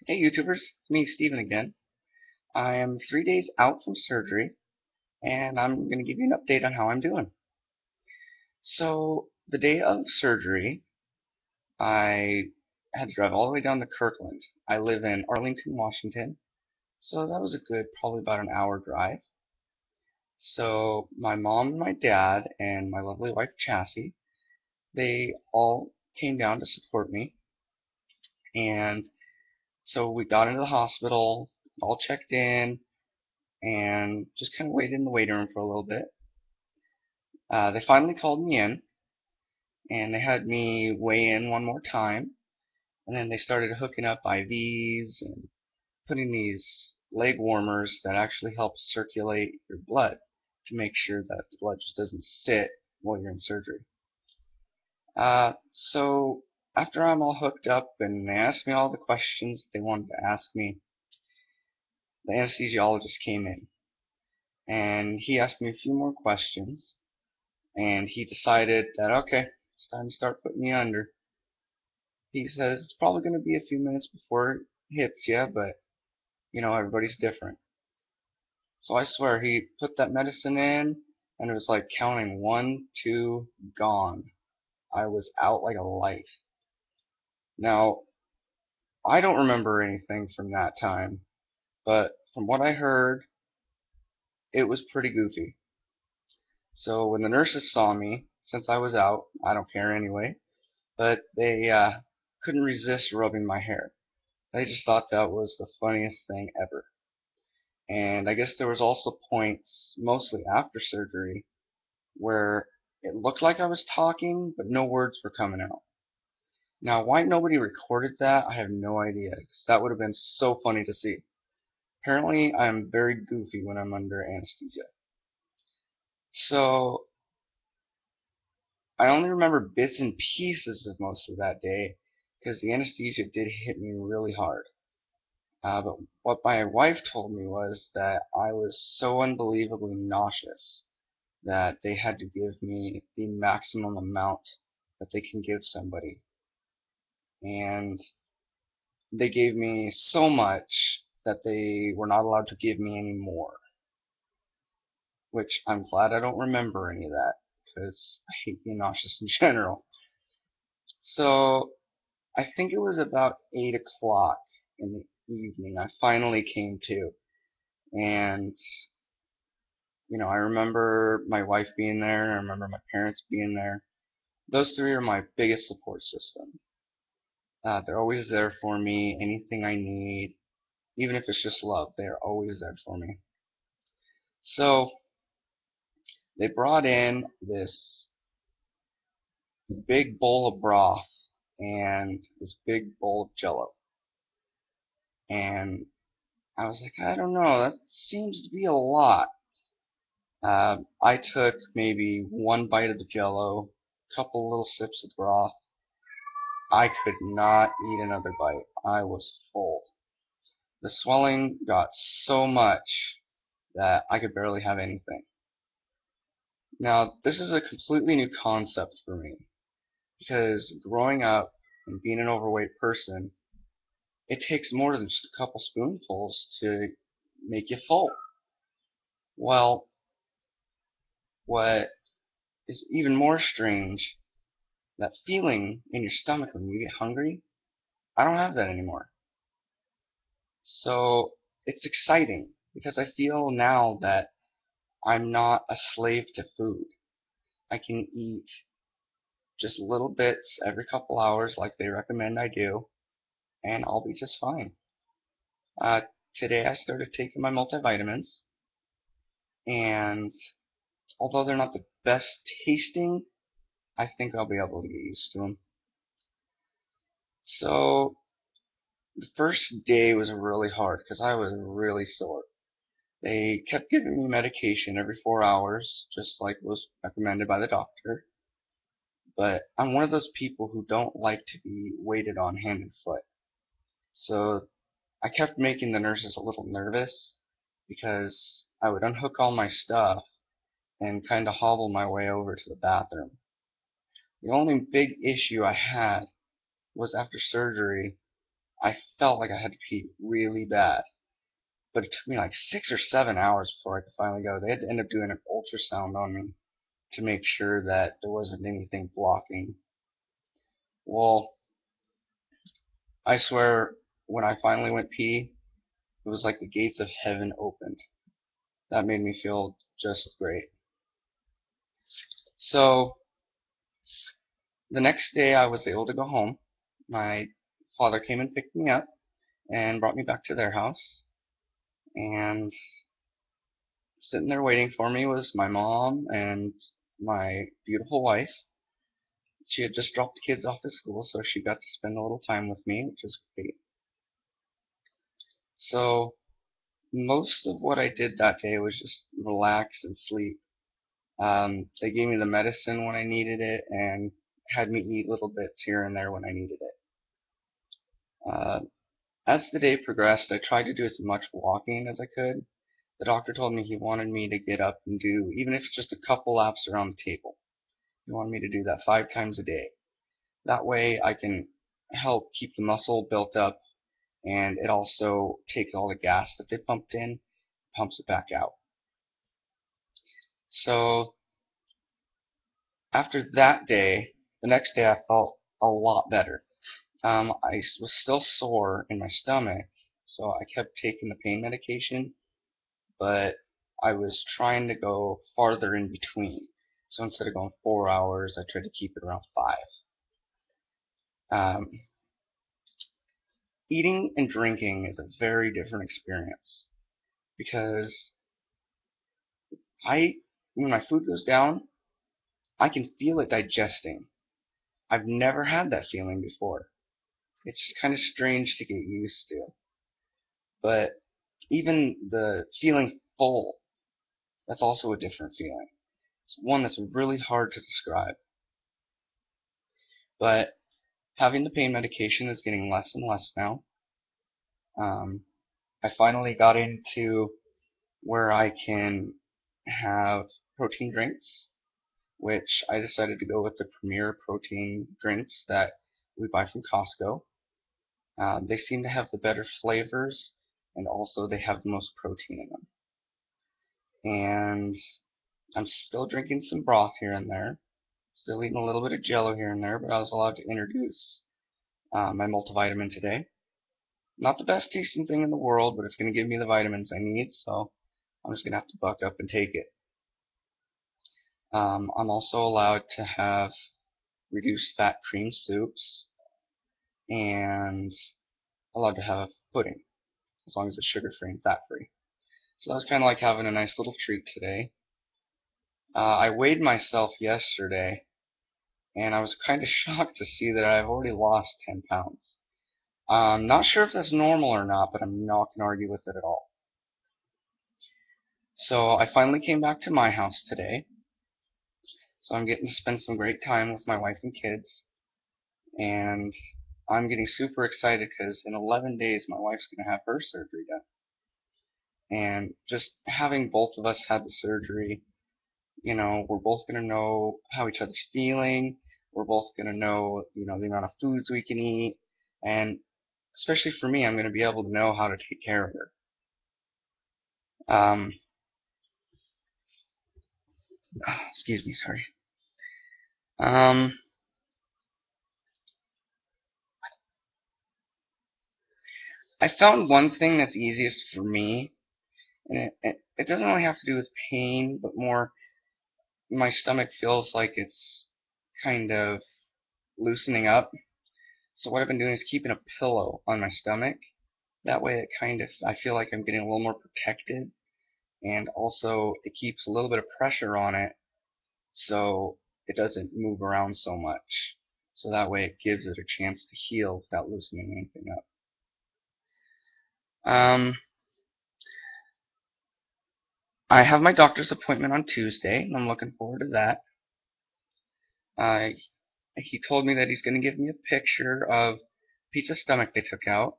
Hey YouTubers, it's me Steven again. I am 3 days out from surgery and I'm going to give you an update on how I'm doing. So, the day of surgery, I had to drive all the way down to Kirkland. I live in Arlington, Washington, so that was a good, probably about an hour drive. So, my mom and my dad and my lovely wife Chassie, they all came down to support me, and so we got into the hospital, all checked in, and just kind of waited in the waiting room for a little bit. They finally called me in, and they had me weigh in one more time, and then they started hooking up IVs and putting these leg warmers that actually help circulate your blood to make sure that the blood just doesn't sit while you're in surgery. So after I'm all hooked up and they asked me all the questions they wanted to ask me, the anesthesiologist came in and he asked me a few more questions, and he decided that okay, it's time to start putting me under. He says it's probably going to be a few minutes before it hits you, but everybody's different. So I swear he put that medicine in, and it was like counting one, two, gone. I was out like a light. Now, I don't remember anything from that time, but from what I heard, it was pretty goofy. So when the nurses saw me, since I was out, I don't care anyway, but they couldn't resist rubbing my hair. They just thought that was the funniest thing ever. And I guess there was also points, mostly after surgery, where it looked like I was talking, but no words were coming out. Now, why nobody recorded that, I have no idea, because that would have been so funny to see. Apparently, I'm very goofy when I'm under anesthesia. So, I only remember bits and pieces of most of that day, because the anesthesia did hit me really hard. But what my wife told me was that I was so unbelievably nauseous that they had to give me the maximum amount that they can give somebody. And they gave me so much that they were not allowed to give me any more, which I'm glad I don't remember any of that because I hate being nauseous in general. So I think it was about 8 o'clock in the evening I finally came to. And, I remember my wife being there, I remember my parents being there. Those three are my biggest support system. They're always there for me, anything I need, even if it's just love, they're always there for me. So they brought in this big bowl of broth and this big bowl of jello. And I was like, I don't know, that seems to be a lot. I took maybe one bite of the jello, a couple little sips of broth. I could not eat another bite. I was full. The swelling got so much that I could barely have anything. Now, this is a completely new concept for me because growing up and being an overweight person, it takes more than just a couple spoonfuls to make you full. Well, what is even more strange, that feeling in your stomach when you get hungry, I don't have that anymore. So it's exciting because I feel now that I'm not a slave to food. I can eat just little bits every couple hours like they recommend I do, and I'll be just fine. Uh, Today I started taking my multivitamins, and although they're not the best tasting, I think I'll be able to get used to them. So the first day was really hard because I was really sore. They kept giving me medication every 4 hours, just like was recommended by the doctor. But I'm one of those people who don't like to be waited on hand and foot. So I kept making the nurses a little nervous because I would unhook all my stuff and kind of hobble my way over to the bathroom. The only big issue I had was after surgery, I felt like I had to pee really bad. But it took me like 6 or 7 hours before I could finally go. They had to end up doing an ultrasound on me to make sure that there wasn't anything blocking. Well, I swear, when I finally went pee, it was like the gates of heaven opened. That made me feel just great. So, the next day I was able to go home. My father came and picked me up and brought me back to their house. And sitting there waiting for me was my mom and my beautiful wife. She had just dropped the kids off at school, so she got to spend a little time with me, which was great. So, most of what I did that day was just relax and sleep. They gave me the medicine when I needed it and had me eat little bits here and there when I needed it. Uh, as the day progressed, I tried to do as much walking as I could. The doctor told me he wanted me to get up and do, even if it's just a couple laps around the table. He wanted me to do that 5 times a day. That way I can help keep the muscle built up, and it also takes all the gas that they pumped in, pumps it back out. So after that day, the next day I felt a lot better. I was still sore in my stomach, so I kept taking the pain medication, but I was trying to go farther in between. So instead of going 4 hours, I tried to keep it around 5. Um, Eating and drinking is a very different experience because when my food goes down, I can feel it digesting. I've never had that feeling before. It's just kind of strange to get used to. But even the feeling full, that's also a different feeling. It's one that's really hard to describe. But having the pain medication is getting less and less now. I finally got into where I can have protein drinks, which I decided to go with the Premier protein drinks that we buy from Costco. They seem to have the better flavors, and also they have the most protein in them. And I'm still drinking some broth here and there, still eating a little bit of Jello here and there, but I was allowed to introduce my multivitamin today. Not the best tasting thing in the world, but it's going to give me the vitamins I need, so I'm just going to have to buck up and take it. I'm also allowed to have reduced fat cream soups and allowed to have pudding, as long as it's sugar-free and fat-free. So that was kind of like having a nice little treat today. I weighed myself yesterday, and I was kind of shocked to see that I've already lost 10 pounds. I'm not sure if that's normal or not, but I'm not going to argue with it at all. So I finally came back to my house today, so I'm getting to spend some great time with my wife and kids, and I'm getting super excited because in 11 days my wife's going to have her surgery done. And just having both of us had the surgery, we're both going to know how each other's feeling. We're both going to know, the amount of foods we can eat. And especially for me, I'm going to be able to know how to take care of her. Excuse me, sorry. I found one thing that's easiest for me, and it doesn't really have to do with pain, but more my stomach feels like it's kind of loosening up. So what I've been doing is keeping a pillow on my stomach. That way I feel like I'm getting a little more protected, and also it keeps a little bit of pressure on it so it doesn't move around so much. So that way it gives it a chance to heal without loosening anything up. I have my doctor's appointment on Tuesday, and I'm looking forward to that. He told me that he's going to give me a picture of a piece of stomach they took out.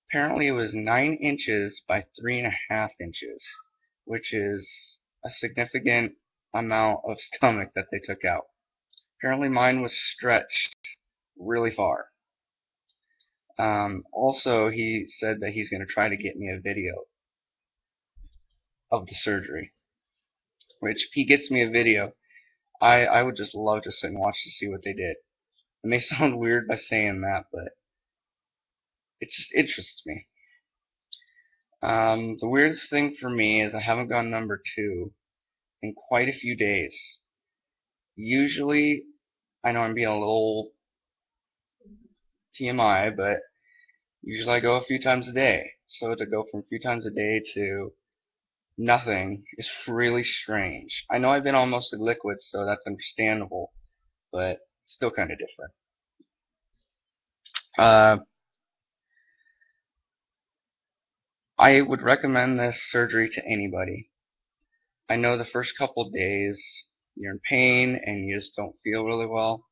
Apparently it was 9 inches by 3.5 inches, which is a significant amount of stomach that they took out. Apparently mine was stretched really far. Also, he said that he's going to try to get me a video of the surgery. Which, if he gets me a video, I would just love to sit and watch to see what they did. It may sound weird by saying that, but it just interests me. The weirdest thing for me is I haven't gone number 2 in quite a few days. Usually, I know I'm being a little TMI, but usually I go a few times a day. So to go from a few times a day to nothing is really strange. I know I've been on mostly liquids, so that's understandable, but still kind of different. I would recommend this surgery to anybody. I know the first couple days you're in pain and you just don't feel really well,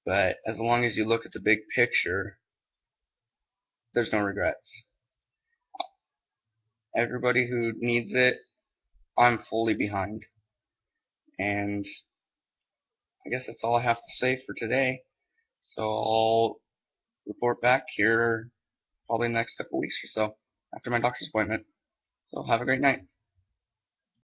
but as long as you look at the big picture, there's no regrets. Everybody who needs it, I'm fully behind. And I guess that's all I have to say for today. So I'll report back here probably in the next couple weeks or so after my doctor's appointment. So have a great night.